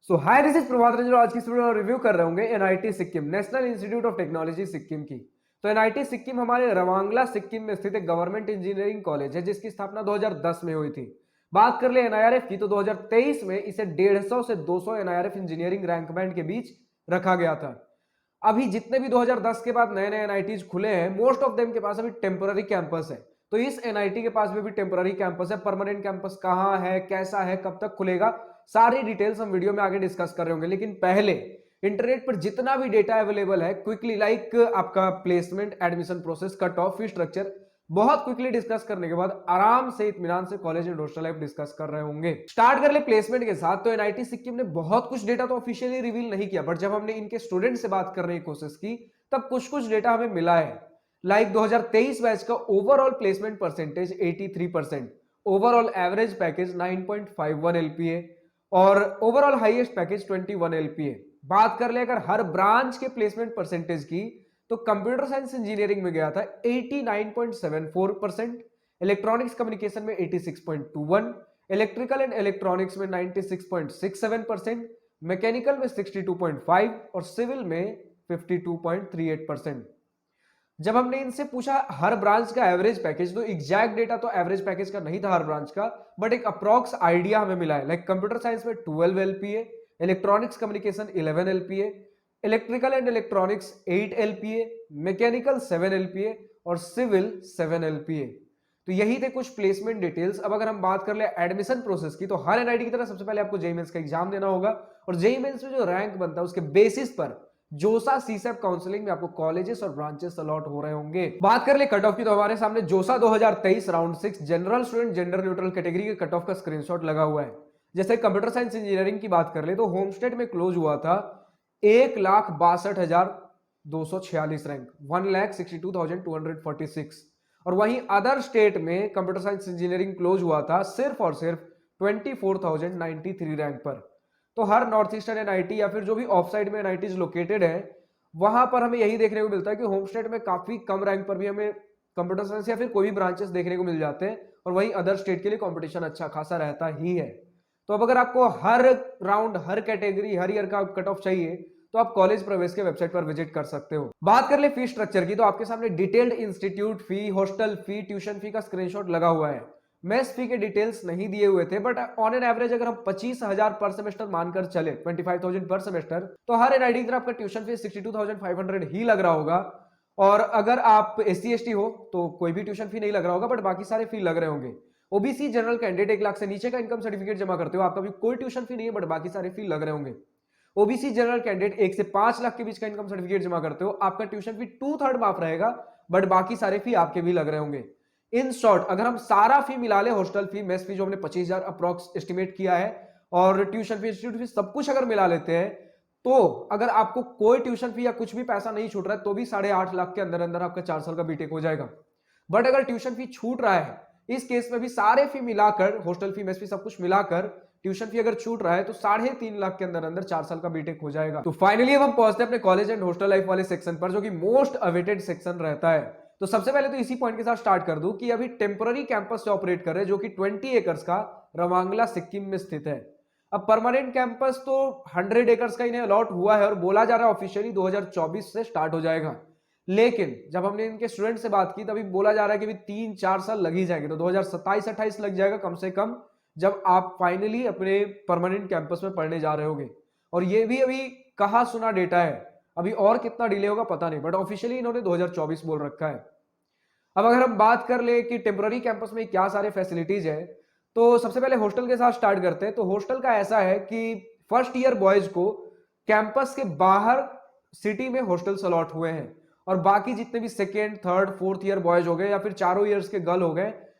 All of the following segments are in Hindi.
So hi, this is Prabhat Ranjan. आज की इस वीडियो में रिव्यू कर रहे होंगे NIT Sikkim, national institute of technology Sikkim की। तो एनआईटी सिक्किम हमारे रवांगला सिक्किम में स्थित एक गवर्नमेंट इंजीनियरिंग कॉलेज है जिसकी स्थापना 2010 में हुई थी। बात कर ले एनआईआरएफ की तो 2023 में इसे 150 से 200 एनआईआरएफ इंजीनियरिंग रैंक बैंड के बीच रखा गया था। अभी जितने भी 2010 के बाद नए नए एनआईटीज खुले हैं, मोस्ट ऑफ देम के पास अभी टेम्पररी कैंपस है। तो इस एनआईटी के पास भी टेम्पररी कैंपस है। परमानेंट कैंपस कहां है, कैसा है, कब तक खुलेगा, सारी डिटेल्स हम वीडियो में आगे डिस्कस कर रहे होंगे। लेकिन पहले इंटरनेट पर जितना भी डेटा अवेलेबल है क्विकली, लाइक आपका placement, admission process, cut off, fee structure, बहुत क्विकली डिस्कस करने के बाद आराम से इत्मीनान से college and hostel life discuss कर रहे होंगे। स्टार्ट कर ले प्लेसमेंट के साथ। तो एनआईटी सिक्किम ने बहुत कुछ डेटा तो ऑफिशियली रिवील नहीं किया, बट जब हमने इनके स्टूडेंट से बात करने की कोशिश की तब कुछ कुछ डेटा हमें मिला है। लाइक 2023 बैच का overall placement percentage 83%, overall average package 9.51 LPA और ओवरऑल हाईएस्ट पैकेज 21 एलपीए। बात कर ले अगर हर ब्रांच के प्लेसमेंट परसेंटेज की, तो कंप्यूटर साइंस इंजीनियरिंग में गया था 89.74%, इलेक्ट्रॉनिक्स कम्युनिकेशन में 86.21, इलेक्ट्रिकल एंड इलेक्ट्रॉनिक्स में 96.67%, मैकेनिकल में 62.5 और सिविल में 52.38%। जब हमने इनसे पूछा हर ब्रांच का एवरेज पैकेज, तो एग्जैक्ट डेटा तो एवरेज पैकेज का नहीं था हर ब्रांच का, बट एक अप्रॉक्स आइडिया हमें मिला है। लाइक कंप्यूटर साइंस में 12 LPA, electronics communication 11 LPA, electrical and electronics 8 LPA, mechanical 7 LPA और सिविल 7 एलपीए। तो यही थे कुछ प्लेसमेंट डिटेल्स। अब अगर हम बात कर ले एडमिशन प्रोसेस की, तो हर एनआईटी की तरह सबसे पहले आपको जेईई मेंस का एग्जाम देना होगा और जेईई मेंस में जो रैंक बनता है उसके बेसिस पर जोसा सीसैप काउंसलिंग में आपको कॉलेजेस और ब्रांचेस अलॉट हो रहे होंगे। बात कर ले कट ऑफ की, तो हमारे सामने जोसा 2023 round 6 general student gender neutral category के कट ऑफ का स्क्रीनशॉट लगा हुआ है। जैसे कंप्यूटर साइंस इंजीनियरिंग की बात कर ले तो होम स्टेट में क्लोज हुआ था 1,62,246 रैंक, 1,62,246। और वहीं अदर स्टेट में कंप्यूटर साइंस इंजीनियरिंग क्लोज हुआ था सिर्फ और सिर्फ 24,093 रैंक पर। तो हर नॉर्थ ईस्टर्न एनआईटी या फिर जो भी ऑफ साइड में एनआईटीज लोकेटेड है, वहां पर हमें यही देखने को मिलता है कि होम स्टेट में काफी कम रैंक पर भी हमें कंप्यूटर साइंस या फिर कोई भी ब्रांचेस देखने को मिल जाते हैं, और वहीं अदर स्टेट के लिए कंपटीशन अच्छा खासा रहता ही है। तो अब अगर आपको हर राउंड, हर कैटेगरी, हर ईयर का कट ऑफ चाहिए, तो आप कॉलेज प्रवेश के वेबसाइट पर विजिट कर सकते हो। बात कर ले फी स्ट्रक्चर की, तो आपके सामने डिटेल्ड इंस्टीट्यूट फी, हॉस्टल फी, ट्यूशन फी का स्क्रीनशॉट लगा हुआ है। मेस फी के डिटेल्स नहीं दिए हुए थे, बट ऑन एन एवरेज अगर हम 25,000 पर सेमेस्टर मानकर चले, 25,000 पर सेमेस्टर, तो हर एनआईटी की तरफ आपका ट्यूशन फी 62,500 ही लग रहा होगा। और अगर आप एससी एसटी हो तो कोई भी ट्यूशन फी नहीं लग रहा होगा, बट बाकी सारे फी लग रहे होंगे। ओबीसी जनरल कैंडिडेट 1 लाख से नीचे का इनकम सर्टिफिकेट जमा करते हो, आपका भी कोई ट्यूशन फी नहीं है, बट बाकी सारे फी लग रहे होंगे। ओबीसी जनरल कैंडिडेट 1 से 5 लाख के बीच का इनकम सर्टिफिकेट जमा करते हो, आपका ट्यूशन फी 2/3 माफ रहेगा, बट बाकी सारे फी आपके भी लग रहे होंगे। इन शॉर्ट अगर हम सारा फी मिला ले, हॉस्टल फी, मेस फी जो हमने 25,000 अप्रॉक्स एस्टिमेट किया है, और ट्यूशन फी, इंस्टीट्यूट फी, सब कुछ अगर मिला लेते हैं, तो अगर आपको कोई ट्यूशन फी या कुछ भी पैसा नहीं छूट रहा है, तो भी 8.5 लाख के अंदर अंदर आपका 4 साल का बीटेक हो जाएगा। बट अगर ट्यूशन फी छूट रहा है, इस केस में भी सारे फी मिलाकर, हॉस्टल फी, मेस फी, सब कुछ मिलाकर ट्यूशन फी अगर छूट रहा है, तो 3.5 लाख के अंदर अंदर 4 साल का बीटेक हो जाएगा। तो फाइनली अब हम पहुंचते हैं अपने कॉलेज एंड हॉस्टल लाइफ वाले सेक्शन पर, जो कि मोस्ट अवेटेड सेक्शन रहता है। तो सबसे पहले तो इसी पॉइंट के साथ स्टार्ट कर दूं कि अभी टेम्पररी कैंपस से ऑपरेट कर रहे हैं, जो कि 20 एकर्स का रवांगला सिक्किम में स्थित है। अब परमानेंट कैंपस तो 100 एकर्स का इन्हें अलॉट हुआ है और बोला जा रहा है ऑफिशियली 2024 से स्टार्ट हो जाएगा। लेकिन जब हमने इनके स्टूडेंट से बात की तभी बोला जा रहा है कि 3-4 साल लग ही जाएंगे, तो 2027-28 लग जाएगा कम से कम, जब आप फाइनली अपने परमानेंट कैंपस में पढ़ने जा रहे होगे। और ये भी अभी कहा सुना डेटा है, अभी और कितना डिले होगा पता नहीं, बट ऑफिशियली इन्होंने 2024 बोल रखा है। अब अगर हम बात कर ले कि टेम्पररी कैंपस में क्या सारे फैसिलिटीज है, तो सबसे पहले हॉस्टल के साथ स्टार्ट करते हैं। तो हॉस्टल का ऐसा है कि फर्स्ट ईयर बॉयज को कैंपस के बाहर सिटी में हॉस्टल्स अलॉट हुए हैं, और बाकी जितने भी second, third, fourth year boys हो गए या फिर चारों ईयर्स के गर्ल हो गए,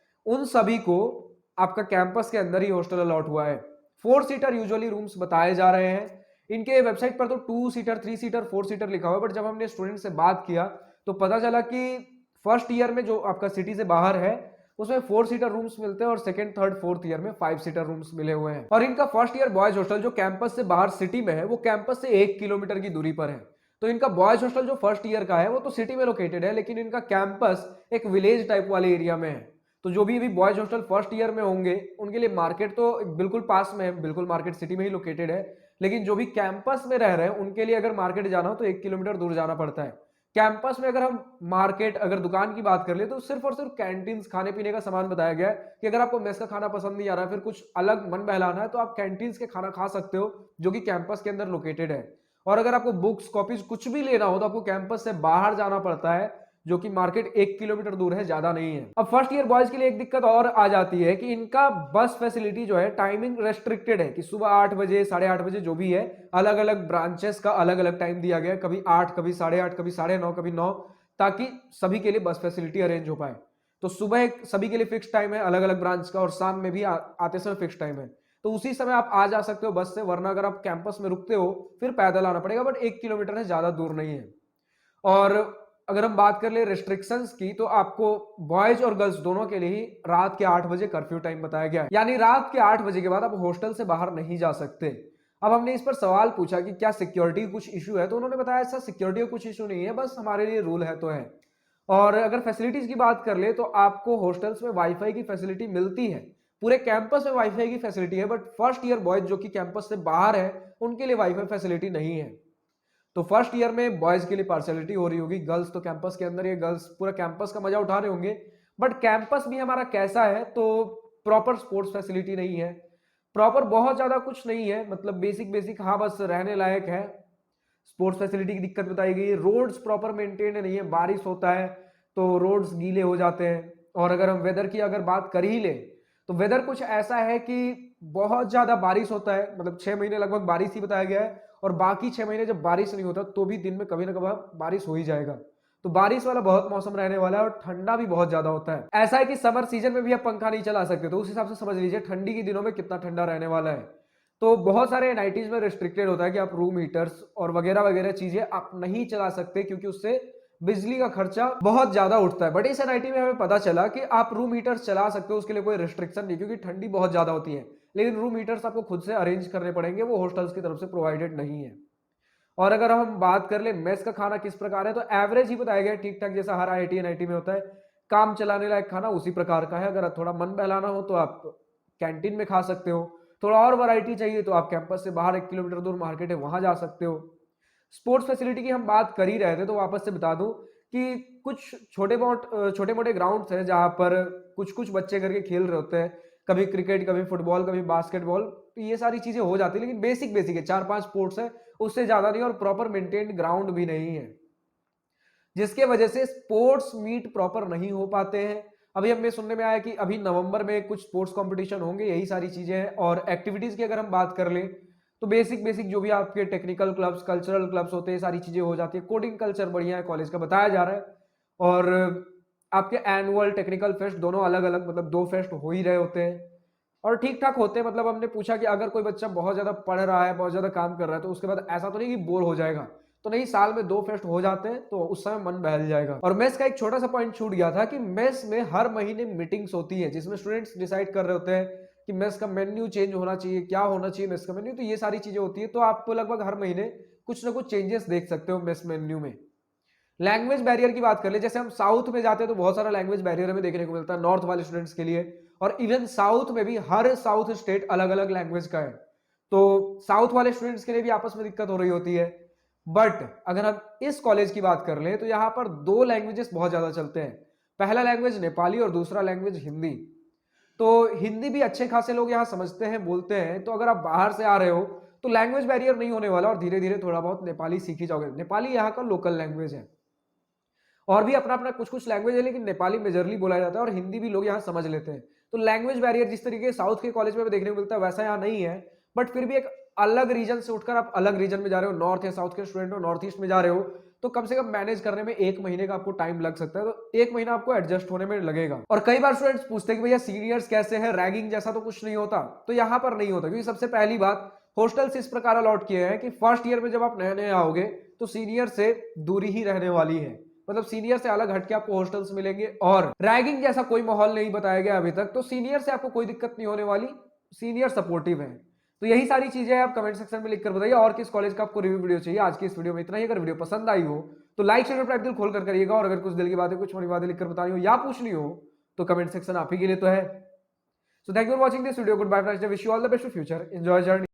उन सभी को आपका कैंपस के अंदर ही हॉस्टल अलॉट हुआ है। 4 सीटर यूजुअली रूम्स बताए जा रहे हैं। इनके वेबसाइट पर तो 2 सीटर, 3 सीटर, 4 सीटर लिखा हुआ है, बट जब हमने स्टूडेंट से बात किया तो पता चला कि फर्स्ट ईयर में जो आपका सिटी से बाहर है उसमें 4 सीटर रूम्स मिलते हैं, और सेकंड, थर्ड, फोर्थ ईयर में 5 सीटर रूम्स मिले हुए हैं। और इनका फर्स्ट ईयर बॉयज हॉस्टल जो कैंपस से बाहर सिटी में है, वो कैंपस से 1 किलोमीटर की दूरी पर है। तो इनका बॉयज हॉस्टल जो फर्स्ट ईयर का है वो तो सिटी में लोकेटेड है, लेकिन इनका कैंपस एक विलेज टाइप वाले एरिया में है। तो जो भी अभी बॉयज हॉस्टल फर्स्ट ईयर में होंगे उनके लिए मार्केट तो बिल्कुल पास में है, बिल्कुल मार्केट सिटी में ही लोकेटेड है, लेकिन जो भी कैंपस में रह रहे हैं उनके लिए अगर मार्केट जाना हो तो 1 किलोमीटर दूर जाना पड़ता है। कैंपस में अगर हम मार्केट अगर दुकान की बात कर ले तो सिर्फ और सिर्फ कैंटीन खाने पीने का सामान बताया गया है कि अगर आपको मेस का खाना पसंद नहीं आ रहा है, फिर कुछ अलग मन बहलाना है, तो आप कैंटीन के खाना खा सकते हो जो कि कैंपस के अंदर लोकेटेड है। और अगर आपको बुक्स कॉपीज कुछ भी लेना हो तो आपको कैंपस से बाहर जाना पड़ता है, जो कि मार्केट 1 किलोमीटर दूर है, ज्यादा नहीं है। अब फर्स्ट ईयर बॉयज के लिए एक दिक्कत और आ जाती है कि इनका बस फैसिलिटी जो है टाइमिंग रेस्ट्रिक्टेड है कि सुबह 8 बजे 8:30 बजे जो भी है, अलग अलग ब्रांचेस का अलग अलग टाइम दिया गया है, कभी 8, कभी 8:30, कभी 9:30, कभी 9, ताकि सभी के लिए बस फैसिलिटी अरेंज हो पाए। तो सुबह एक सभी के लिए फिक्स टाइम है अलग अलग ब्रांच का, और शाम में भी आते समय फिक्स टाइम है, तो उसी समय आप आ जा सकते हो बस से, वरना अगर आप कैंपस में रुकते हो फिर पैदल आना पड़ेगा, बट 1 किलोमीटर है, ज्यादा दूर नहीं है। और अगर हम बात कर ले रेस्ट्रिक्शंस की, तो आपको बॉयज और गर्ल्स दोनों के लिए ही रात के 8 बजे कर्फ्यू टाइम बताया गया है, यानी रात के 8 बजे के बाद आप हॉस्टल से बाहर नहीं जा सकते। अब हमने इस पर सवाल पूछा कि क्या सिक्योरिटी कुछ इशू है, तो उन्होंने बताया ऐसा सिक्योरिटी का कुछ इशू नहीं है, बस हमारे लिए रूल है तो है। और अगर फैसिलिटीज की बात कर ले तो आपको हॉस्टल्स में वाईफाई की फैसिलिटी मिलती है, पूरे कैंपस में वाईफाई की फैसिलिटी है, बट फर्स्ट ईयर बॉयज जो कि कैंपस से बाहर है उनके लिए वाईफाई फैसिलिटी नहीं है। तो फर्स्ट ईयर में बॉयज के लिए पार्शियलिटी हो रही होगी, गर्ल्स तो कैंपस के अंदर, ये गर्ल्स पूरा कैंपस का मजा उठा रहे होंगे। बट कैंपस भी हमारा कैसा है, तो प्रॉपर स्पोर्ट्स फैसिलिटी नहीं है, प्रॉपर बहुत ज्यादा कुछ नहीं है, मतलब बेसिक बेसिक, हाँ बस रहने लायक है। स्पोर्ट्स फैसिलिटी की दिक्कत बताई गई है, रोड्स प्रॉपर मेंटेन नहीं है, बारिश होता है तो रोड्स गीले हो जाते हैं। और अगर हम वेदर की अगर बात कर ही ले तो वेदर कुछ ऐसा है कि बहुत ज्यादा बारिश होता है, मतलब 6 महीने लगभग बारिश ही बताया गया है, और बाकी 6 महीने जब बारिश नहीं होता तो भी दिन में कभी ना कभी बारिश हो ही जाएगा। तो बारिश वाला बहुत मौसम रहने वाला है, और ठंडा भी बहुत ज्यादा होता है। ऐसा है कि समर सीजन में भी आप पंखा नहीं चला सकते, तो उस हिसाब से समझ लीजिए ठंडी के दिनों में कितना ठंडा रहने वाला है। तो बहुत सारे एनआईटीज में रिस्ट्रिक्टेड होता है कि आप रूम हीटर्स और वगैरह वगैरह चीजें आप नहीं चला सकते, क्योंकि उससे बिजली का खर्चा बहुत ज्यादा उठता है। बट इस एनआईटी में हमें पता चला कि आप रूम हीटर्स चला सकते हो, उसके लिए कोई रिस्ट्रिक्शन नहीं, क्योंकि ठंडी बहुत ज्यादा होती है, लेकिन रूम हीटर्स आपको खुद से अरेंज करने पड़ेंगे, वो हॉस्टल्स की तरफ से प्रोवाइडेड नहीं है। और अगर हम बात कर ले मेस का खाना किस प्रकार है, तो एवरेज ही बताया गया, ठीक ठाक, जैसा हर आईआईटी एनआईटी में होता है, काम चलाने लायक खाना उसी प्रकार का है। अगर थोड़ा मन बहलाना हो तो आप कैंटीन में खा सकते हो, थोड़ा और वैरायटी चाहिए तो आप कैंपस से बाहर 1 किलोमीटर दूर मार्केट है वहां जा सकते हो। स्पोर्ट्स फैसिलिटी की हम बात कर ही रहे थे, तो वापस से बता दूं कि कुछ छोटे मोटे ग्राउंड्स हैं जहां पर कुछ कुछ बच्चे करके खेल रहे होते हैं, कभी क्रिकेट, कभी फुटबॉल, कभी बास्केटबॉल, तो ये सारी चीजें हो जाती है, लेकिन बेसिक बेसिक है, 4-5 स्पोर्ट्स है, उससे ज्यादा नहीं, और प्रॉपर मेंटेन्ड ग्राउंड भी नहीं है, जिसके वजह से स्पोर्ट्स मीट प्रॉपर नहीं हो पाते हैं। अभी हमें सुनने में आया कि अभी नवंबर में कुछ स्पोर्ट्स कंपटीशन होंगे, यही सारी चीजें हैं। और एक्टिविटीज की अगर हम बात कर ले तो बेसिक बेसिक जो भी आपके टेक्निकल क्लब्स, कल्चरल क्लब्स होते हैं, सारी चीजें हो जाती है। कोडिंग कल्चर बढ़िया है कॉलेज का, बताया जा रहा है। और आपके एनुअल टेक्निकल फेस्ट दोनों अलग अलग, मतलब 2 फेस्ट हो ही रहे होते हैं, और ठीक ठाक होते हैं। मतलब हमने पूछा कि अगर कोई बच्चा बहुत ज्यादा पढ़ रहा है, बहुत ज्यादा काम कर रहा है, तो उसके बाद ऐसा तो नहीं कि बोर हो जाएगा, तो नहीं, साल में 2 फेस्ट हो जाते हैं, तो उस समय मन बहल जाएगा। और मेस का एक छोटा सा पॉइंट छूट गया था कि मेस में हर महीने मीटिंग्स होती है, जिसमें स्टूडेंट्स डिसाइड कर रहे होते हैं कि मेस का मेन्यू चेंज होना चाहिए, क्या होना चाहिए मेस का मेन्यू, तो ये सारी चीजें होती है। तो आप लगभग हर महीने कुछ ना कुछ चेंजेस देख सकते हो मेस मेन्यू में। लैंग्वेज बैरियर की बात कर ले, जैसे हम साउथ में जाते हैं तो बहुत सारा लैंग्वेज बैरियर हमें देखने को मिलता है नॉर्थ वाले स्टूडेंट्स के लिए, और इवन साउथ में भी हर साउथ स्टेट अलग अलग लैंग्वेज का है, तो साउथ वाले स्टूडेंट्स के लिए भी आपस में दिक्कत हो रही होती है। बट अगर हम इस कॉलेज की बात कर ले तो यहाँ पर 2 लैंग्वेजेस बहुत ज्यादा चलते हैं, पहला लैंग्वेज नेपाली और दूसरा लैंग्वेज हिंदी। तो हिंदी भी अच्छे खासे लोग यहाँ समझते हैं, बोलते हैं, तो अगर आप बाहर से आ रहे हो तो लैंग्वेज बैरियर नहीं होने वाला, और धीरे धीरे थोड़ा बहुत नेपाली सीख ही जाओगे। नेपाली यहाँ का लोकल लैंग्वेज है, और भी अपना अपना कुछ कुछ लैंग्वेज है, लेकिन नेपाली मेजरली बोला जाता है, और हिंदी भी लोग यहाँ समझ लेते हैं। तो लैंग्वेज बैरियर जिस तरीके साउथ के कॉलेज में देखने को मिलता है वैसा यहाँ नहीं है, बट फिर भी एक अलग रीजन से उठकर आप अलग रीजन में जा रहे हो, नॉर्थ या साउथ के स्टूडेंट हो, नॉर्थ ईस्ट में जा रहे हो, तो कम से कम मैनेज करने में 1 महीने का आपको टाइम लग सकता है, तो 1 महीना आपको एडजस्ट होने में लगेगा। और कई बार स्टूडेंट्स पूछते हैं कि भैया सीनियर्स कैसे हैं, रैगिंग जैसा तो कुछ नहीं होता, तो यहाँ पर नहीं होता, क्योंकि सबसे पहली बात, हॉस्टल्स इस प्रकार अलॉट किए हैं कि फर्स्ट ईयर में जब आप नए नए आओगे तो सीनियर से दूरी ही रहने वाली है, मतलब सीनियर से अलग हटके आपको हॉस्टल्स मिलेंगे, और रैगिंग जैसा कोई माहौल नहीं बताया गया अभी तक, तो सीनियर से आपको कोई दिक्कत नहीं होने वाली, सीनियर सपोर्टिव है। तो यही सारी चीजें आप कमेंट सेक्शन में लिखकर बताइए, और किस कॉलेज का आपको रिव्यू वीडियो चाहिए। आज की इस वीडियो में इतना ही। अगर वीडियो पसंद आई हो तो लाइक शेयर सब्सक्राइब दिल खोल कर करिएगा, और अगर कुछ दिल की बातें, कुछ बड़ी बातें लिखकर बतानी हो या पूछनी हो तो कमेंट सेक्शन आप ही के लिए तो है। So thank you for watching this video, goodbye, wish you all the best for future, enjoy journey.